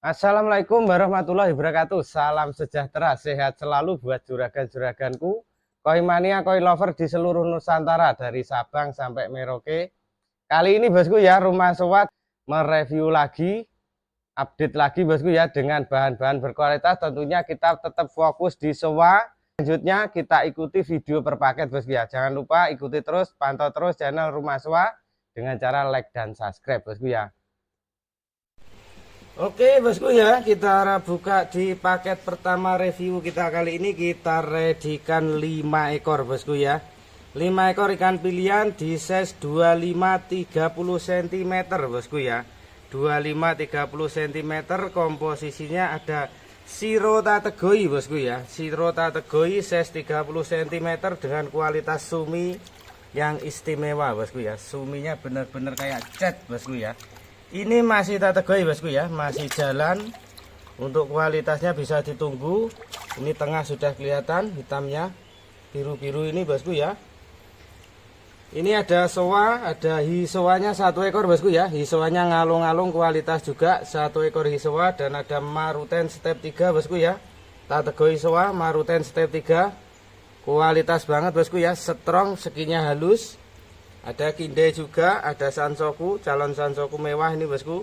Assalamualaikum warahmatullahi wabarakatuh. Salam sejahtera, sehat selalu buat juragan-juraganku, koi mania, koi lover di seluruh Nusantara dari Sabang sampai Merauke. Kali ini bosku ya, Rumah Sowa mereview lagi, update lagi bosku ya, dengan bahan-bahan berkualitas. Tentunya kita tetap fokus di Sowa. Selanjutnya kita ikuti video per paket bosku ya. Jangan lupa ikuti terus, pantau terus channel Rumah Sowa dengan cara like dan subscribe bosku ya. Oke bosku ya, kita buka di paket pertama review kita kali ini. Kita redikan 5 ekor bosku ya, 5 ekor ikan pilihan di size 25-30 cm bosku ya, 25-30 cm. Komposisinya ada Shirota Tegoi bosku ya, Shirota Tegoi size 30 cm dengan kualitas sumi yang istimewa bosku ya. Suminya bener-bener kayak cat bosku ya. Ini masih tategoi bosku ya, masih jalan. Untuk kualitasnya bisa ditunggu. Ini tengah sudah kelihatan hitamnya, biru-biru ini bosku ya. Ini ada soa, ada hisoanya 1 ekor bosku ya. Hisoanya ngalung-ngalung, kualitas juga 1 ekor hisoa. Dan ada maruten step 3 bosku ya, tategoi soa maruten step 3. Kualitas banget bosku ya, strong, skinya halus. Ada kinde juga, ada sansoku, calon sansoku mewah ini bosku.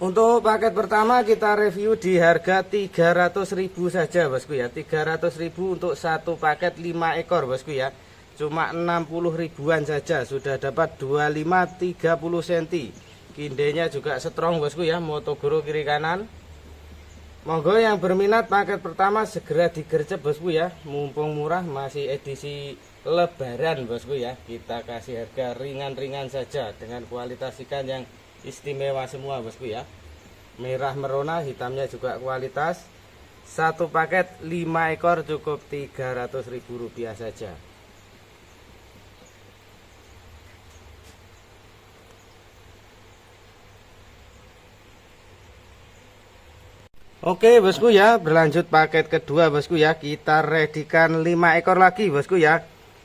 Untuk paket pertama kita review di harga 300.000 saja bosku ya. 300.000 untuk satu paket 5 ekor bosku ya. Cuma 60 ribuan saja sudah dapat 25-30 cm. Kindenya juga strong bosku ya, Motogoro kiri kanan. Monggo yang berminat paket pertama segera digercep bosku ya. Mumpung murah, masih edisi Lebaran bosku ya. Kita kasih harga ringan-ringan saja dengan kualitas ikan yang istimewa semua bosku ya. Merah merona, hitamnya juga kualitas. Satu paket 5 ekor cukup Rp300.000 saja. Oke bosku ya, berlanjut paket kedua bosku ya. Kita redikan 5 ekor lagi bosku ya.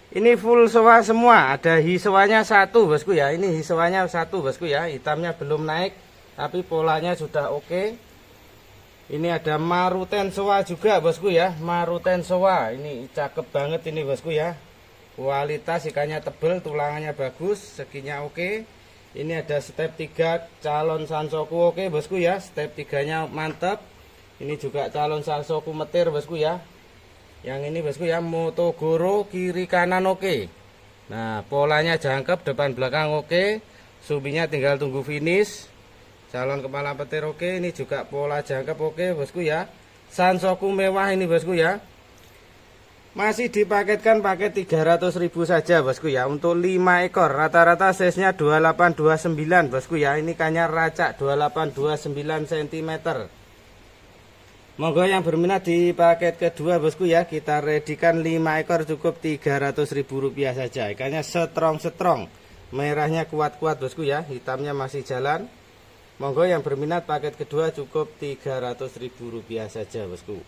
Ini full soa semua, ada hisoanya 1 bosku ya. Ini hisoanya 1 bosku ya, hitamnya belum naik tapi polanya sudah oke. Ini ada maruten soa juga bosku ya, maruten soa. Ini cakep banget ini bosku ya. Kualitas ikannya tebel, tulangannya bagus, seginya oke. Ini ada step 3 calon sansoku oke bosku ya, step 3-nya mantap. Ini juga calon sansoku metir bosku ya. Yang ini bosku ya, Motogoro kiri kanan oke. Nah, polanya jangkep, depan belakang oke. Subinya tinggal tunggu finish. Calon kepala petir oke. Ini juga pola jangkep oke bosku ya. Sansoku mewah ini bosku ya. Masih dipaketkan paket 300.000 saja bosku ya. Untuk 5 ekor, rata-rata size-nya 28-29 bosku ya. Ini ikannya racak 28-29 cm. Monggo yang berminat di paket kedua bosku ya. Kita redikan 5 ekor cukup Rp300.000 saja. Ikannya strong-strong, merahnya kuat-kuat bosku ya, hitamnya masih jalan. Monggo yang berminat paket kedua cukup Rp300.000 saja bosku.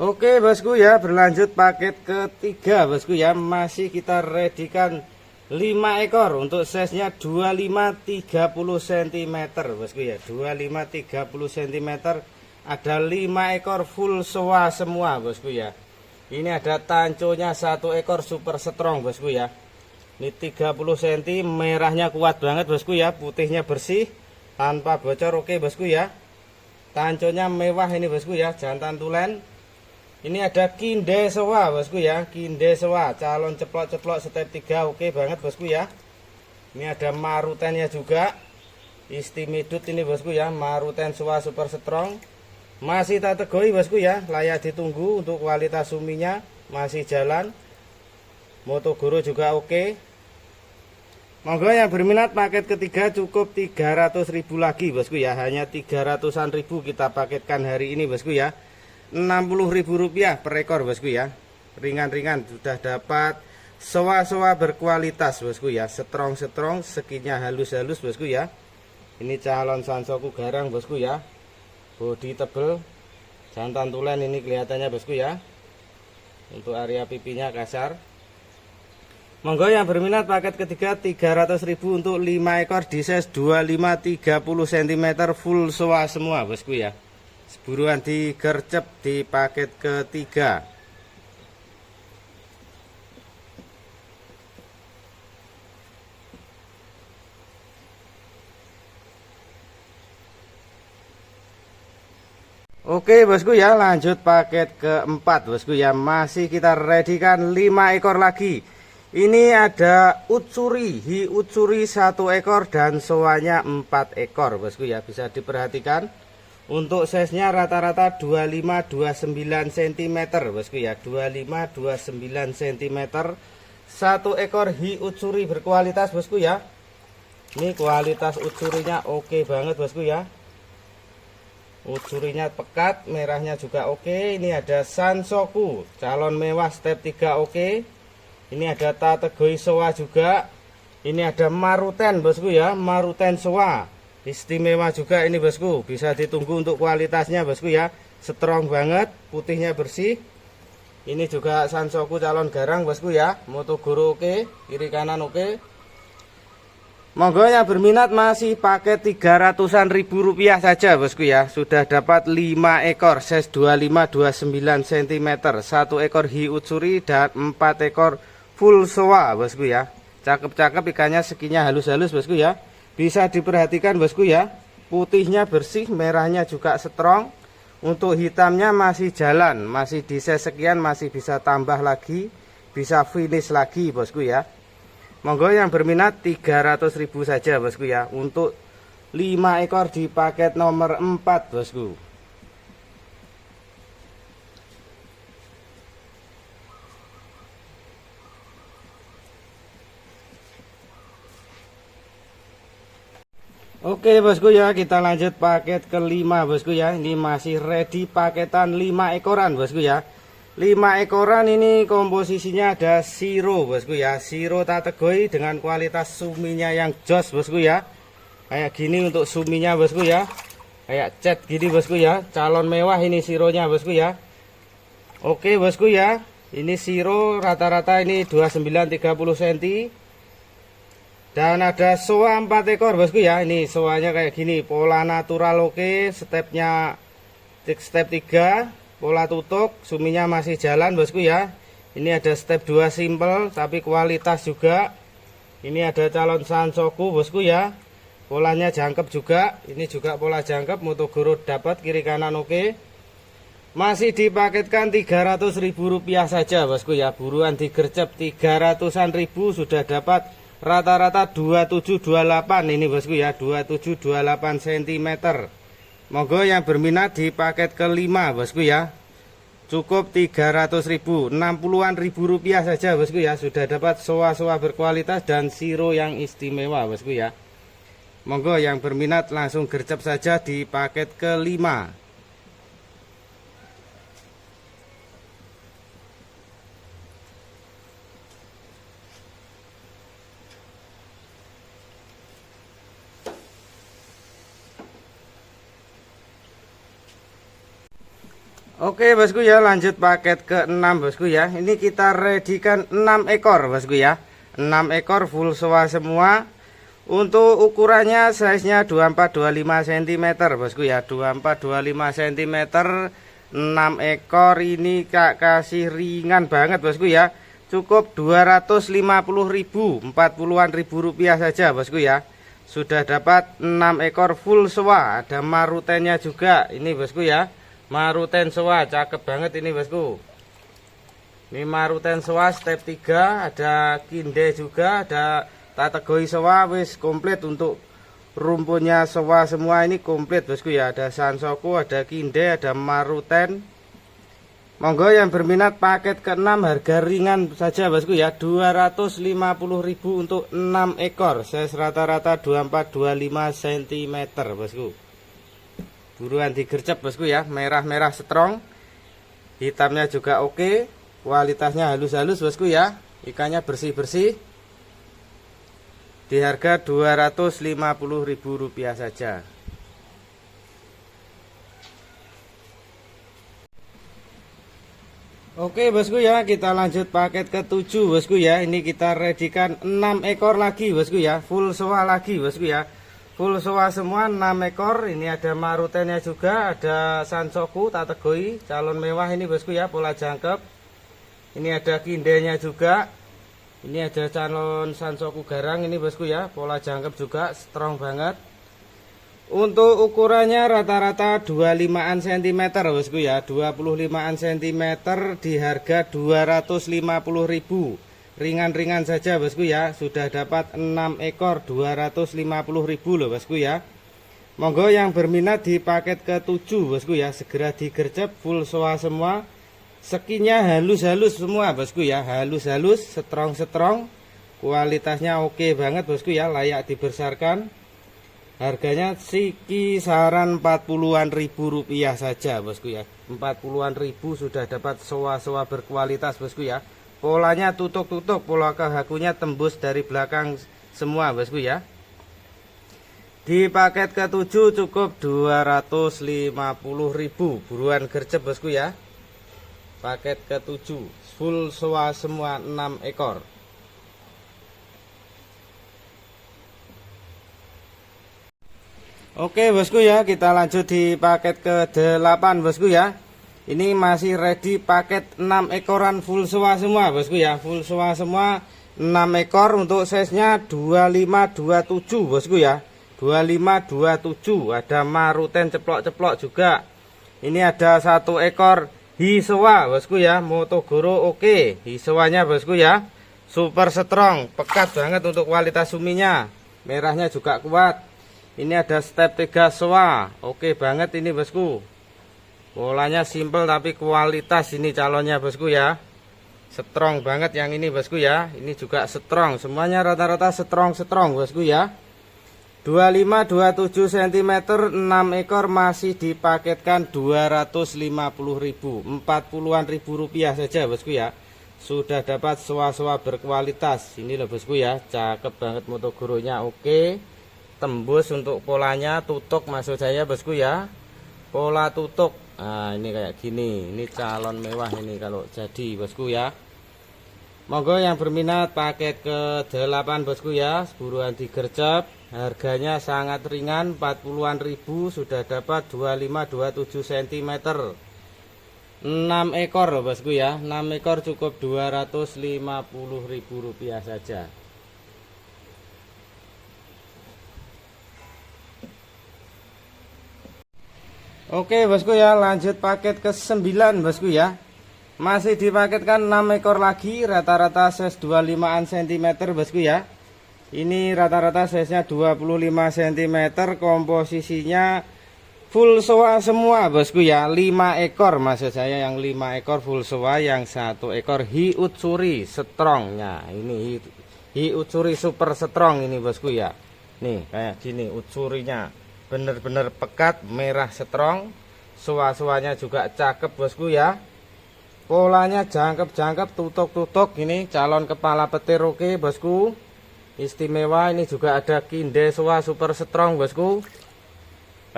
Oke bosku ya, berlanjut paket ketiga bosku ya. Masih kita redikan 5 ekor untuk size nya 25-30 cm bosku ya, 25-30 cm. Ada 5 ekor full soa semua bosku ya. Ini ada tanconya 1 ekor super strong bosku ya. Ini 30 cm, merahnya kuat banget bosku ya, putihnya bersih tanpa bocor oke bosku ya. Tanconya mewah ini bosku ya, jantan tulen. Ini ada kinde soa bosku ya, kinde soa calon ceplok-ceplok step 3 oke banget bosku ya. Ini ada marutennya juga, istimidut ini bosku ya, maruten soa super strong. Masih tategoi bosku ya, layak ditunggu. Untuk kualitas suminya masih jalan. Motogoro juga oke. Monggo yang berminat paket ketiga cukup 300.000 lagi bosku ya, hanya 300-an ribu kita paketkan hari ini bosku ya. Rp60.000 per ekor bosku ya. Ringan-ringan sudah dapat soa-soa berkualitas bosku ya, strong-strong, skinya halus-halus bosku ya. Ini calon sansoku garang bosku ya, bodi tebel, jantan tulen ini kelihatannya bosku ya. untuk area pipinya kasar. Monggo yang berminat paket ketiga 300.000 untuk 5 ekor di size 25 30 cm full soa semua bosku ya. Buruan digercep di paket ketiga. Oke bosku ya, lanjut paket keempat bosku ya. Masih kita readykan 5 ekor lagi. Ini ada utsuri, hi utsuri 1 ekor dan soanya 4 ekor bosku ya. Bisa diperhatikan untuk size nya rata-rata 25-29 cm bosku ya. 25-29 cm 1 ekor hi utsuri berkualitas bosku ya. Ini kualitas utsurinya oke banget bosku ya. Utsurinya pekat, merahnya juga oke. Ini ada Sansoku calon mewah step 3 oke. Ini ada Tategoi soa juga. Ini ada Maruten bosku ya, Maruten soa. Istimewa juga ini bosku, bisa ditunggu untuk kualitasnya bosku ya. Strong banget, putihnya bersih. Ini juga Sansoku calon garang bosku ya. Motogoro oke, kiri kanan oke. Monggo yang berminat masih paket 300-an ribu rupiah saja bosku ya. Sudah dapat 5 ekor size 25-29 cm, 1 ekor hi utsuri dan 4 ekor full soa bosku ya. Cakep-cakep ikannya, skinya halus-halus bosku ya. Bisa diperhatikan bosku ya. Putihnya bersih, merahnya juga strong. Untuk hitamnya masih jalan, masih di size sekian, masih bisa tambah lagi, bisa finish lagi bosku ya. Monggo yang berminat 300.000 saja bosku ya. Untuk 5 ekor di paket nomor 4 bosku. Oke bosku ya, kita lanjut paket kelima bosku ya. Ini masih ready paketan 5 ekoran bosku ya. 5 ekoran ini komposisinya ada Shiro bosku ya. Shiro Tategoi dengan kualitas suminya yang jos bosku ya. Kayak gini untuk suminya bosku ya. Kayak cat gini bosku ya. Calon mewah ini Shironya bosku ya. Oke bosku ya. Ini Shiro rata-rata ini 29-30 cm. Dan ada soa 4 ekor bosku ya. Ini soanya kayak gini, pola natural oke, stepnya step 3, pola tutup, suminya masih jalan bosku ya. Ini ada step 2 simple tapi kualitas juga. Ini ada calon Sansoku bosku ya. Polanya jangkep juga. Ini juga pola jangkep, Motogoro dapat, kiri kanan oke. Masih dipaketkan 300.000 rupiah saja bosku ya. Buruan digercep 300-an ribu sudah dapat rata-rata 2728 ini bosku ya, 2728 cm. Monggo yang berminat di paket kelima bosku ya. Cukup 300.000, 60-an ribu rupiah saja bosku ya. Sudah dapat soa-soa berkualitas dan Shiro yang istimewa bosku ya. Monggo yang berminat langsung gercep saja di paket kelima. Oke bosku ya, lanjut paket ke-6 bosku ya. Ini kita readykan 6 ekor bosku ya. 6 ekor full soa semua. Untuk ukurannya size nya 24-25 cm bosku ya. 24-25 cm 6 ekor ini kak kasih ringan banget bosku ya. Cukup 250.000, 40-an ribu rupiah saja bosku ya. Sudah dapat 6 ekor full soa. Ada marutennya juga ini bosku ya. Maruten soa cakep banget ini bosku. Ini Maruten soa step 3, ada kinde juga, ada Tategoi soa, wis komplit untuk rumputnya soa semua ini komplit bosku ya. Ada Sansoku, ada kinde, ada Maruten. Monggo yang berminat paket ke-6 harga ringan saja bosku ya, 250.000 untuk 6 ekor, size rata-rata 24-25 cm bosku. Buruan digercep bosku ya, merah-merah strong, hitamnya juga oke, kualitasnya halus-halus bosku ya, ikannya bersih-bersih. Di harga 250.000 rupiah saja. Oke bosku ya, kita lanjut paket ke-7 bosku ya. Ini kita redikan 6 ekor lagi bosku ya, full soa lagi bosku ya. Full soa semua 6 ekor. Ini ada marutennya juga, ada sansoku tategoi calon mewah ini bosku ya, pola jangkep. Ini ada kindenya juga. Ini ada calon sansoku garang ini bosku ya, pola jangkep juga, strong banget. Untuk ukurannya rata-rata 25an cm bosku ya, 25an cm di harga 250.000. Ringan-ringan saja bosku ya, sudah dapat 6 ekor 250.000 loh bosku ya. Monggo yang berminat di paket ke-7 bosku ya, segera digercep, full soa semua. Sekinya halus-halus semua bosku ya, halus-halus, strong-strong. Kualitasnya oke banget bosku ya, layak dibesarkan. Harganya kisaran 40-an ribu rupiah saja bosku ya. 40-an ribu sudah dapat soa-soa berkualitas bosku ya. Polanya tutuk-tutuk, pola kehakunya tembus dari belakang semua bosku ya. Di paket ke-7 cukup 250.000. Buruan gercep bosku ya. Paket ke-7 full soa semua 6 ekor. Oke bosku ya, kita lanjut di paket ke-8 bosku ya. Ini masih ready paket 6 ekoran full soa semua bosku ya. Full soa semua 6 ekor untuk size nya 25-27 bosku ya. 25-27. Ada maruten ceplok-ceplok juga. Ini ada 1 ekor hisoa bosku ya, Motogoro oke. Hisoanya bosku ya, super strong, pekat banget untuk kualitas suminya. Merahnya juga kuat. Ini ada step 3 soa, oke banget ini bosku. Polanya simple tapi kualitas ini calonnya bosku ya. Strong banget yang ini bosku ya. Ini juga strong, semuanya rata-rata strong bosku ya. 25-27 cm 6 ekor masih dipaketkan 250.000. 40-an ribu rupiah saja bosku ya. Sudah dapat soa-soa berkualitas. Ini loh bosku ya, cakep banget Motogoronya oke. Tembus untuk polanya, tutuk maksud saya bosku ya, pola tutuk. Nah ini kayak gini, ini calon mewah ini kalau jadi bosku ya. Monggo yang berminat paket ke-8 bosku ya, buruan digercep. Harganya sangat ringan, 40-an ribu sudah dapat 25-27 cm 6 ekor loh bosku ya. 6 ekor cukup 250.000 rupiah saja. Oke bosku ya, lanjut paket ke-9 bosku ya. Masih dipaketkan 6 ekor lagi, rata-rata size 25an cm bosku ya. Ini rata-rata size nya 25 cm, komposisinya full soa semua bosku ya. 5 ekor maksud saya, yang 5 ekor full soa, yang 1 ekor hiutsuri strongnya. Ini hiutsuri super strong ini bosku ya. Nih kayak gini utsurinya. Bener-bener pekat, merah strong. Soa-soanya juga cakep bosku ya. Polanya jangkep-jangkep, tutuk-tutuk. Ini calon kepala petir oke bosku, istimewa. Ini juga ada kinde soa super strong bosku.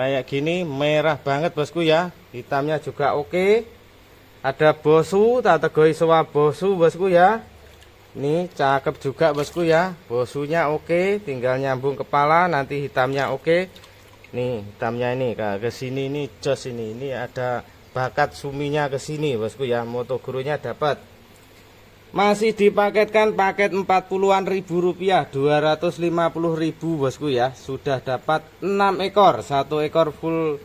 Kayak gini, merah banget bosku ya. Hitamnya juga oke. Ada bosu, tategoi soa bosu bosku ya. Ini cakep juga bosku ya. Bosunya oke, tinggal nyambung kepala, nanti hitamnya oke. Nih hitamnya ini ke sini, ini jos ini ada bakat suminya ke sini bosku ya. Motogoronya dapat. Masih dipaketkan paket 40-an ribu rupiah, 250.000 bosku ya. Sudah dapat 6 ekor, 1 ekor full,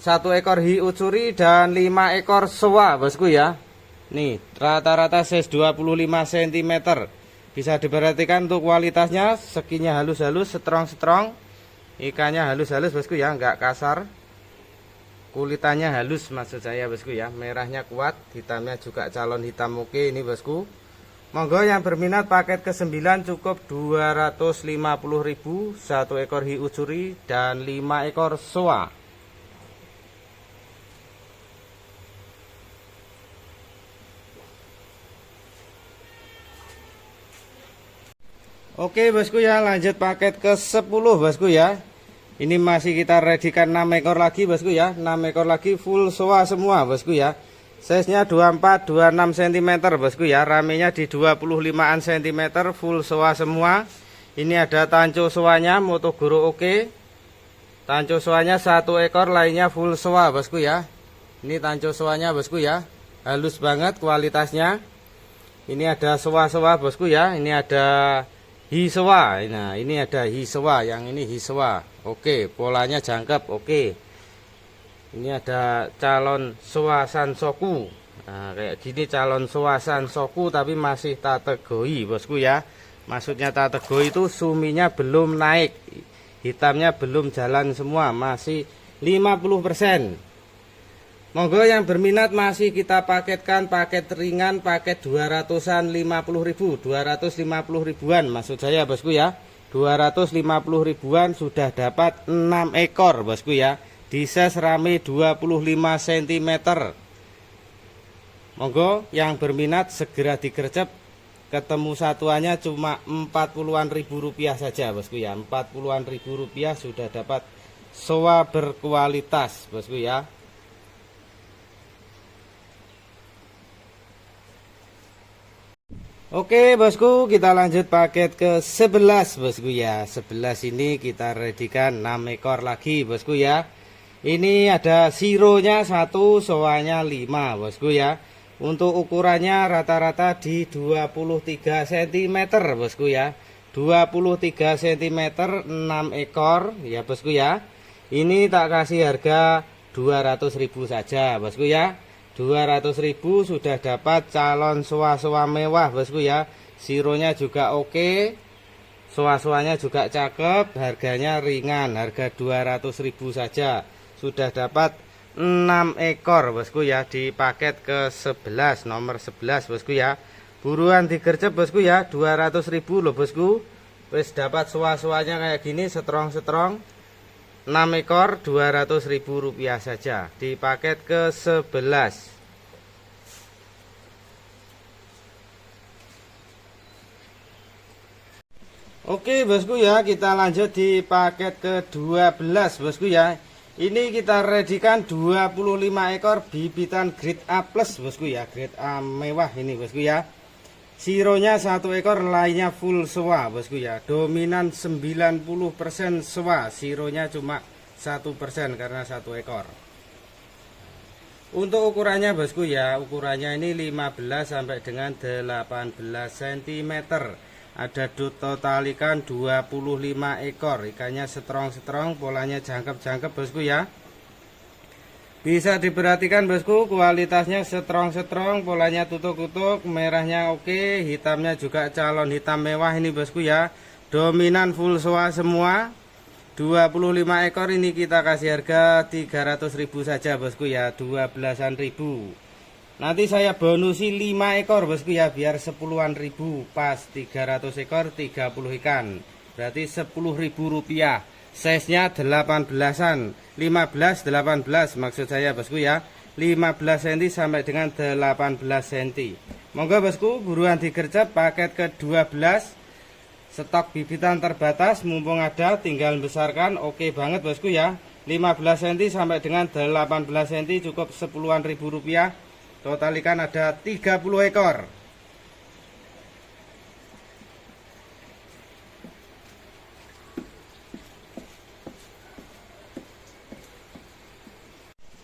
1 ekor hiutsuri dan 5 ekor soa bosku ya. Nih rata-rata size 25 cm. Bisa diperhatikan untuk kualitasnya, sekinya halus-halus, strong-strong. Ikannya halus-halus bosku ya, enggak kasar. Kulitannya halus maksud saya bosku ya. Merahnya kuat, hitamnya juga calon hitam oke ini bosku. Monggo yang berminat paket ke-9 cukup 250.000, 1 ekor hiutsuri dan 5 ekor soa. Oke bosku ya, lanjut paket ke-10 bosku ya. Ini masih kita redikan 6 ekor lagi bosku ya. 6 ekor lagi full soa semua bosku ya. Size-nya 24-26 cm bosku ya. Ramenya di 25an cm, full soa semua. Ini ada tanco soanya Motogoro oke. Tanco soanya 1 ekor, lainnya full soa bosku ya. Ini tanco soanya bosku ya. Halus banget kualitasnya. Ini ada soa-soa bosku ya. Ini ada hisoa. Nah, ini ada hisoa, yang ini hisoa. Oke, polanya jangkep, oke. Ini ada calon soa sansoku. Nah, kayak gini calon soa sansoku tapi masih tategoi bosku ya. Maksudnya tategoi itu suminya belum naik. Hitamnya belum jalan semua, masih 50%. Monggo yang berminat masih kita paketkan paket ringan, paket 200-an 50.000, 250 ribuan maksud saya bosku ya. 250 ribuan sudah dapat 6 ekor bosku ya. Di size rame 25 cm. Monggo yang berminat segera digercep. Ketemu satuannya cuma 40-an ribu rupiah saja bosku ya. 40-an ribu rupiah sudah dapat soa berkualitas bosku ya. Oke bosku, kita lanjut paket ke 11 bosku ya. 11 ini kita redikan 6 ekor lagi bosku ya. Ini ada sironya 1, soanya 5 bosku ya. Untuk ukurannya rata-rata di 23 cm bosku ya. 23 cm 6 ekor ya bosku ya. Ini tak kasih harga 200.000 saja bosku ya. 200.000 sudah dapat calon soa-soa mewah bosku ya. Sironya juga oke. Soa-soanya juga cakep, harganya ringan, harga 200.000 saja. Sudah dapat 6 ekor bosku ya di paket ke 11, nomor 11 bosku ya. Buruan digercep bosku ya, 200.000 loh bosku. Wis dapat soa-soanya kayak gini setrong-setrong. 6 ekor 200.000 rupiah saja di paket ke 11. Oke bosku ya, kita lanjut di paket ke 12 bosku ya. Ini kita redikan 25 ekor bibitan grade A plus bosku ya, grade A mewah ini bosku ya. Sironya 1 ekor, lainnya full soa bosku ya. Dominan 90% soa, sironya cuma 1% karena 1 ekor. Untuk ukurannya bosku ya, ukurannya ini 15 sampai dengan 18 cm. Ada total ikan 25 ekor. Ikannya setrong-setrong, polanya jangkep-jangkep bosku ya. Bisa diperhatikan bosku, kualitasnya setrong-setrong, polanya tutuk-tutuk, merahnya oke, hitamnya juga calon hitam mewah ini bosku ya. Dominan full soa semua. 25 ekor ini kita kasih harga 300.000 saja bosku ya, 12-an ribu. Nanti saya bonusi 5 ekor bosku ya, biar 10-an ribu. Pas 300 ekor 30 ikan, berarti 10.000 rupiah. Size nya 18an, 15-18 maksud saya bosku ya. 15 cm sampai dengan 18 cm. Monggo bosku, buruan digercep paket ke 12. Stok bibitan terbatas, mumpung ada tinggal besarkan. Oke banget bosku ya. 15 cm sampai dengan 18 cm cukup 10-an ribu rupiah. Total ikan ada 30 ekor.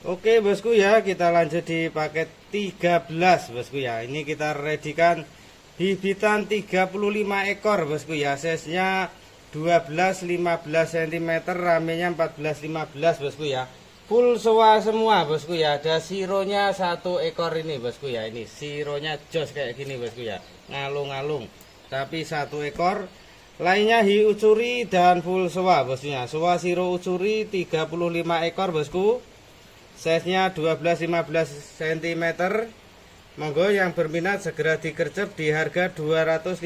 Oke bosku ya, kita lanjut di paket 13 bosku ya. Ini kita redikan bibitan 35 ekor bosku ya. Size nya 12-15 cm, ramenya 14-15 bosku ya. Full soa semua bosku ya. Ada sironya 1 ekor ini bosku ya. Ini sironya jos kayak gini bosku ya, ngalung-ngalung, tapi 1 ekor. Lainnya hiu ucuri dan full soa boskunya. Soa siro ucuri 35 ekor bosku. Size nya 12-15 cm. Monggo yang berminat segera digercep di harga 250.000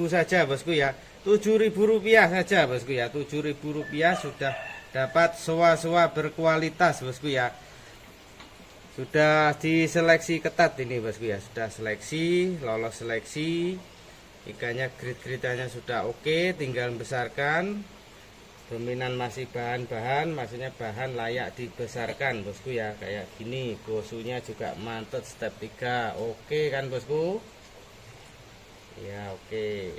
saja bosku ya. 7.000 rupiah saja bosku ya. 7.000 rupiah sudah dapat soa-soa berkualitas bosku ya. Sudah diseleksi ketat ini bosku ya. Sudah seleksi, lolos seleksi. Ikannya grid-gridannya sudah oke, tinggal membesarkan. dominan masih bahan-bahan, maksudnya bahan layak dibesarkan bosku ya, kayak gini. Bosunya juga mantap step 3. Oke kan bosku ya? Oke,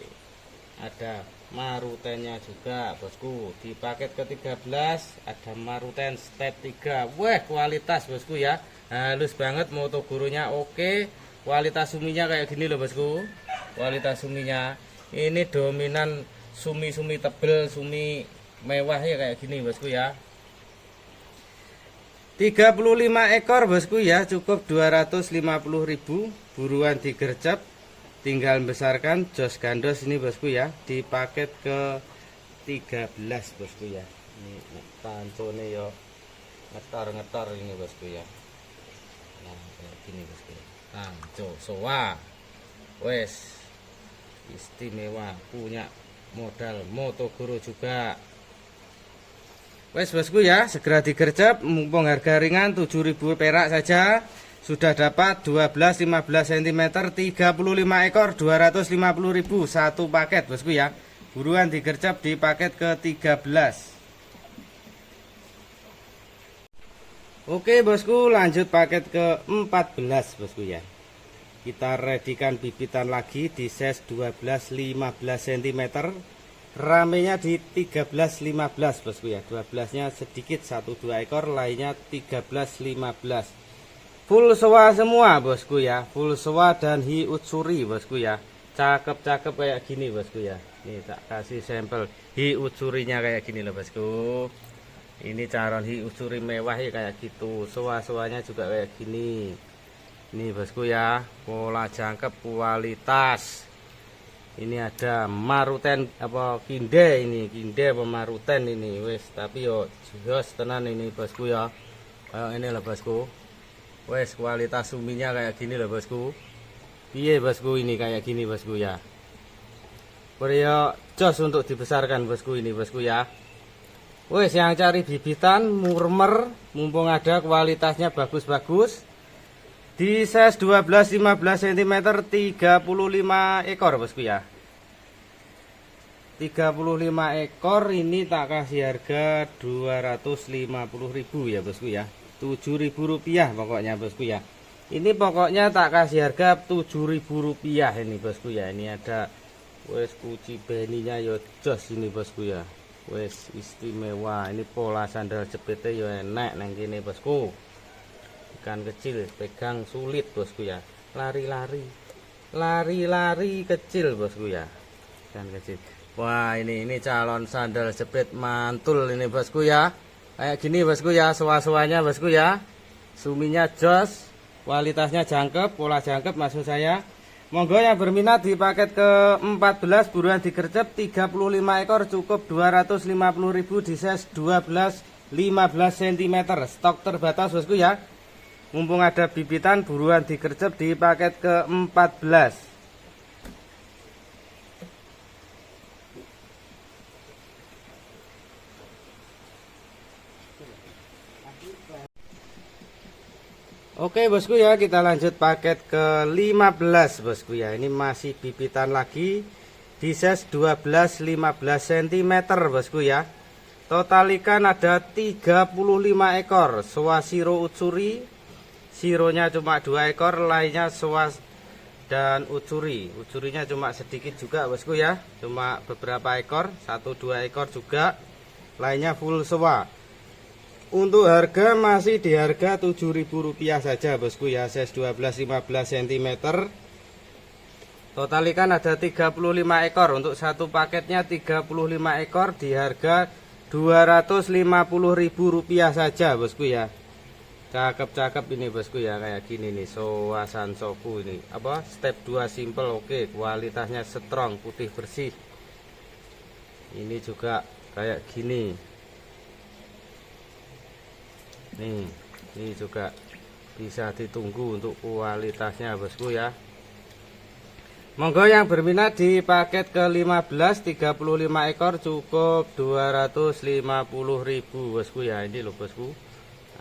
ada marutennya juga bosku. Di paket ke-13 ada maruten step 3. Wah, kualitas bosku ya, halus banget, moto gurunya oke. Kualitas suminya kayak gini loh bosku. Kualitas suminya ini dominan sumi-sumi tebel, sumi mewah ya, kayak gini bosku ya. 35 ekor bosku ya, cukup 250.000. Buruan digercep, tinggal besarkan jos gandos ini bosku ya. Di paket ke 13 bosku ya. Ini pancone yo ngetor-ngetor ini bosku ya. Nah kayak gini bosku ya. Panco soa wes istimewa, punya modal moto guru juga. Wes bosku ya, segera digercep, mumpung harga ringan 7.000 perak saja. Sudah dapat 12-15 cm 35 ekor 250.000 satu paket bosku ya. Buruan digercep di paket ke-13. Oke bosku, lanjut paket ke-14 bosku ya. Kita redikan bibitan lagi di size 12-15 cm. Ramenya di 13-15 bosku ya. 12 nya sedikit 1-2 ekor, lainnya 13-15. Full sewa semua bosku ya. Full sewa dan hi utsuri bosku ya. Cakep-cakep kayak gini bosku ya. Nih tak kasih sampel hi utsurinya kayak gini loh bosku. Ini calon hi utsuri mewah ya kayak gitu. Sewa-sewanya juga kayak gini. Ini bosku ya, pola jangkep, kualitas. Ini ada maruten apa kinde, ini kinde apa maruten ini wes, tapi yo jos tenan ini bosku ya. Kayak ini lah bosku. Wes kualitas suminya kayak gini lah bosku. Piye bosku, ini kayak gini bosku ya. Pria jos untuk dibesarkan bosku ini bosku ya. Wes yang cari bibitan murmer, mumpung ada kualitasnya bagus-bagus. Di size 12-15 cm 35 ekor bosku ya. 35 ekor ini tak kasih harga 250.000 ya bosku ya. 7.000 rupiah pokoknya bosku ya. Ini pokoknya tak kasih harga 7.000 rupiah ini bosku ya. Ini ada wes kuci beninya yo jos ini bosku ya. Wes istimewa. Ini pola sandal jepitnya yo enak nang kene bosku. Ikan kecil pegang sulit bosku ya, lari-lari kecil bosku ya, ikan kecil. Wah ini calon sandal jepit mantul ini bosku ya, kayak gini bosku ya. Sewa-sewanya bosku ya, suminya jos, kualitasnya jangkep, pola jangkep maksud saya. Monggo yang berminat di paket ke-14 buruan digercep. 35 ekor cukup 250.000 di size 12-15 cm. Stok terbatas bosku ya. Mumpung ada bibitan buruan digercep di paket ke-14. Oke bosku ya, kita lanjut paket ke-15 bosku ya. Ini masih bibitan lagi di size 12-15 cm bosku ya. Total ikan ada 35 ekor. Swasiro utsuri, sironya cuma 2 ekor, lainnya sewas dan ucuri. Ucurinya cuma sedikit juga bosku ya, cuma beberapa ekor, 1-2 ekor juga, lainnya full sewa. Untuk harga masih di harga 7.000 rupiah saja bosku ya, size 12-15 cm. Total ikan ada 35 ekor. Untuk satu paketnya 35 ekor di harga 250.000 rupiah saja bosku ya. Cakep-cakep ini bosku ya, kayak gini nih soasan soku ini apa step 2 simple. Oke, kualitasnya strong, putih bersih. Ini juga kayak gini nih, ini juga bisa ditunggu untuk kualitasnya bosku ya. Monggo yang berminat di paket ke-15 35 ekor cukup 250.000 bosku ya. Ini loh bosku,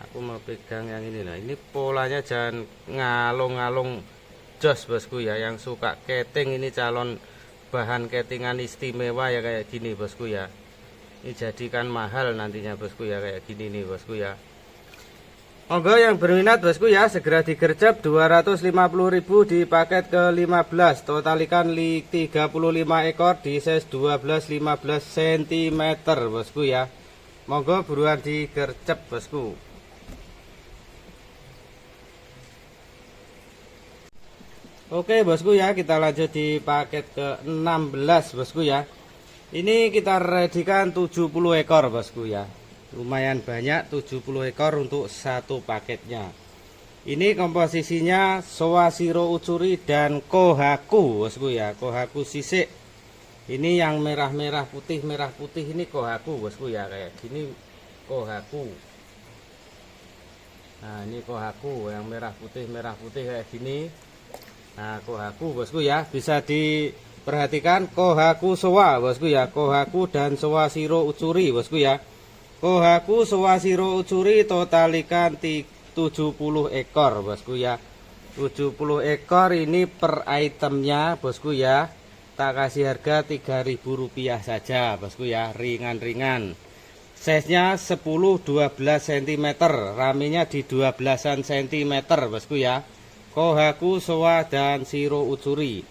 aku mau pegang yang ini. Nah ini polanya jangan ngalung-ngalung jos bosku ya. Yang suka keting ini calon bahan ketingan istimewa ya, kayak gini bosku ya. Ini jadikan mahal nantinya bosku ya, kayak gini nih bosku ya. Monggo yang berminat bosku ya, segera digercep 250.000 di paket ke-15. Total ikan 35 ekor di size 12-15 cm bosku ya. Monggo buruan digercep bosku. Oke bosku ya, kita lanjut di paket ke-16 bosku ya. Ini kita redikan 70 ekor bosku ya. Lumayan banyak, 70 ekor untuk satu paketnya. Ini komposisinya Sowashiro Utsuri dan Kohaku bosku ya. Kohaku sisik. Ini yang merah-merah putih, merah putih ini Kohaku bosku ya, kayak gini Kohaku. Nah, ini Kohaku yang merah putih kayak gini. Nah, Kohaku bosku ya, bisa diperhatikan Kohaku Sowa bosku ya, Kohaku dan Sowashiro Utsuri bosku ya. Kohaku Sowashiro Utsuri total ikan 70 ekor bosku ya. 70 ekor ini per itemnya bosku ya. Tak kasih harga Rp3.000 saja bosku ya, ringan-ringan. Size-nya 10-12 cm, ramenya di 12-an cm bosku ya. Kohaku, Sowa, dan Shiro Utsuri.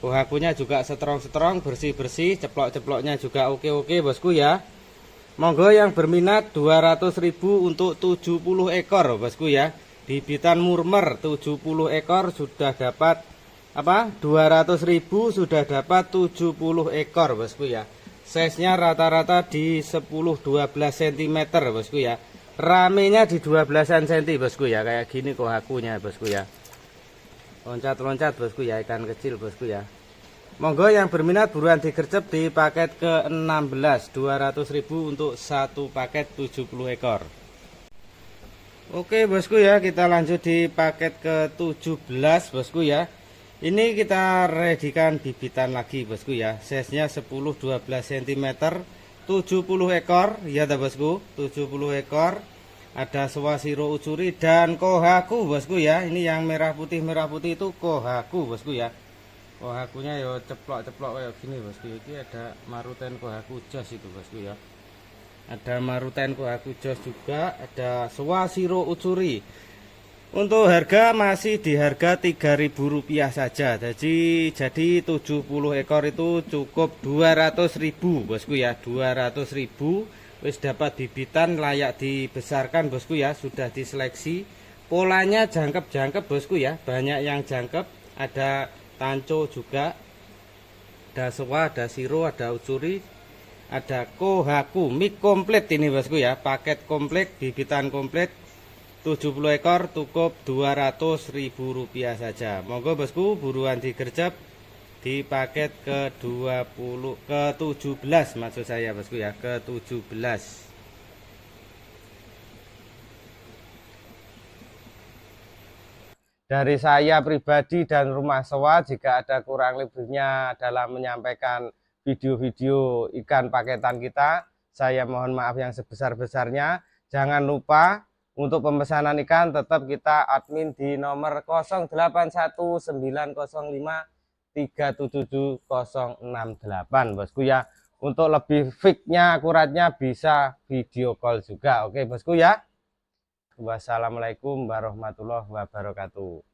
Kohakunya juga strong-strong, bersih-bersih, ceplok-ceploknya juga oke-oke bosku ya. Monggo yang berminat 200.000 untuk 70 ekor bosku ya. Bibitan murmer 70 ekor sudah dapat 200.000 sudah dapat 70 ekor bosku ya. Size-nya rata-rata di 10-12 cm bosku ya. Ramenya di 12-an cm bosku ya, kayak gini kohakunya bosku ya. Loncat-loncat bosku ya, ikan kecil bosku ya. Monggo yang berminat buruan digercep di paket ke-16, 200.000 untuk satu paket 70 ekor. Oke bosku ya, kita lanjut di paket ke-17 bosku ya. Ini kita redikan bibitan lagi bosku ya. Size-nya 10-12 cm, 70 ekor ya bosku, 70 ekor. Ada Sowashiro Utsuri dan Kohaku bosku ya. Ini yang merah putih itu Kohaku bosku ya. Kohakunya ya ceplok-ceplok kayak gini bosku. Ini ada Maruten Kohaku Jos itu bosku ya. Ada Maruten Kohaku Jos juga. Ada Sowashiro Utsuri. Untuk harga masih di harga Rp3.000 saja. Jadi 70 ekor itu cukup 200.000 bosku ya. 200.000. Wis dapat bibitan, layak dibesarkan bosku ya, sudah diseleksi. Polanya jangkep-jangkep bosku ya, banyak yang jangkep. Ada tanco juga, ada Sowa, ada Shiro, ada Utsuri, ada Kohaku. Mik komplit ini bosku ya, paket komplit, bibitan komplit 70 ekor cukup Rp200.000 saja. Monggo bosku buruan digercep di paket ke-17 maksud saya bosku ya, ke-17. Dari saya pribadi dan Rumah Sowa, jika ada kurang lebihnya dalam menyampaikan video-video ikan paketan kita, saya mohon maaf yang sebesar-besarnya. Jangan lupa untuk pemesanan ikan tetap kita admin di nomor 081905377068 bosku ya. Untuk lebih fixnya, akuratnya bisa video call juga. Oke bosku ya. Wassalamualaikum warahmatullahi wabarakatuh.